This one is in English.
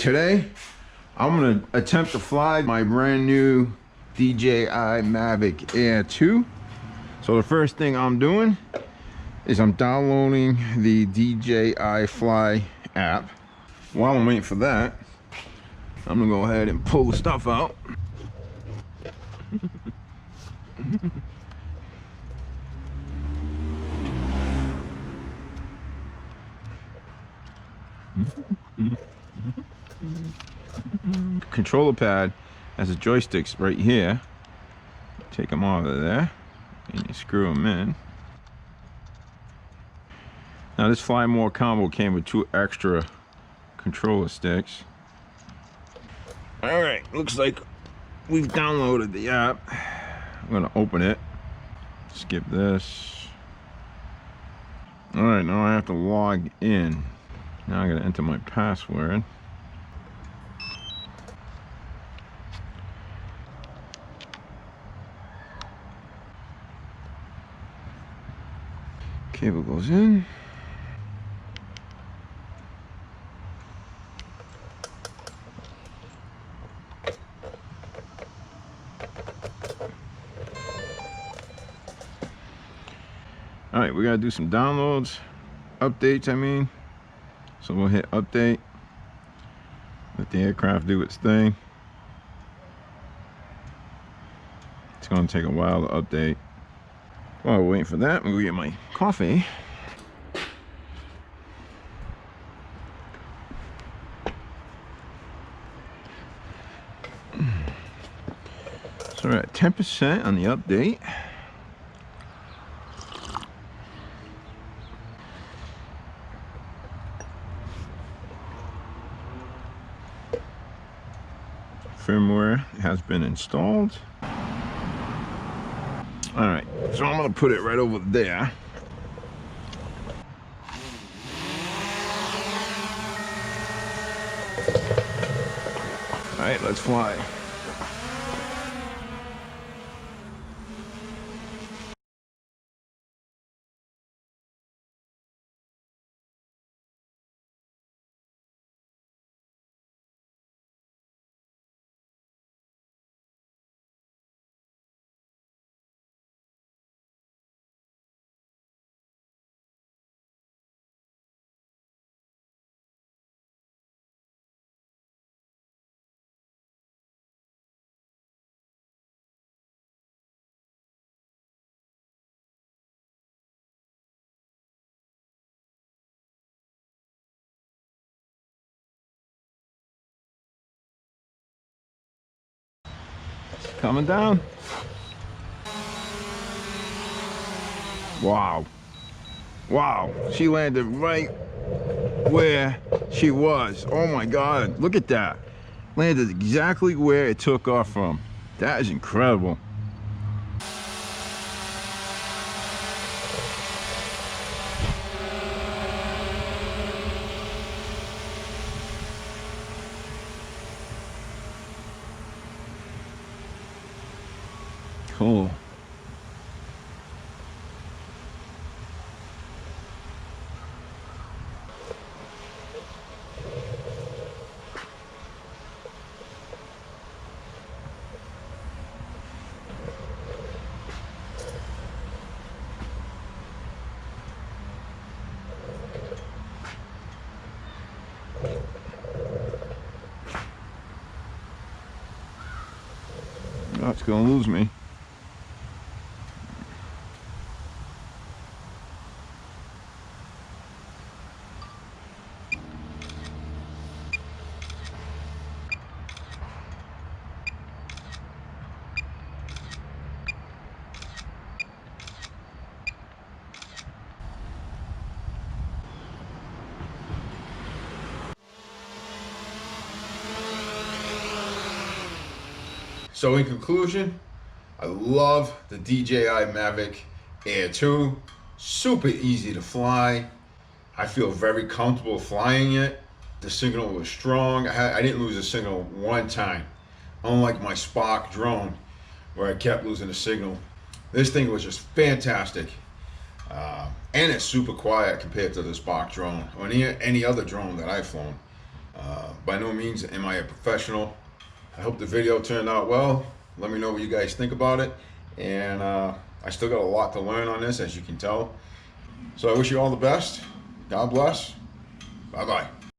Today, I'm gonna attempt to fly my brand new DJI Mavic Air 2. So the first thing I'm doing is I'm downloading the DJI Fly app. While I'm waiting for that, I'm gonna go ahead and pull the stuff out. Controller pad has the joysticks right here. Take them out of there and you screw them in. Now this Fly More combo came with 2 extra controller sticks. Alright, looks like we've downloaded the app. I'm gonna open it. Skip this. Alright, now I have to log in. Now I gotta enter my password. Cable goes in. All right, we gotta do some downloads, updates, I mean. So we'll hit update. Let the aircraft do its thing. It's gonna take a while to update. While we're waiting for that, I'm gonna get my coffee. So we're at 10% on the update. Firmware has been installed. All right, so I'm gonna put it right over there. All right, let's fly. Coming down. Wow. Wow. She landed right where she was. Oh my God. Look at that. Landed exactly where it took off from. That is incredible. Cool. Oh, it's gonna lose me. So in conclusion, I love the DJI Mavic Air 2. Super easy to fly. I feel very comfortable flying it. The signal was strong. I didn't lose a signal one time. Unlike my Spark drone, where I kept losing the signal. This thing was just fantastic. And it's super quiet compared to the Spark drone or any other drone that I've flown. By no means am I a professional. I hope the video turned out well. Let me know what you guys think about it. And I still got a lot to learn on this, as you can tell. So I wish you all the best. God bless. Bye-bye.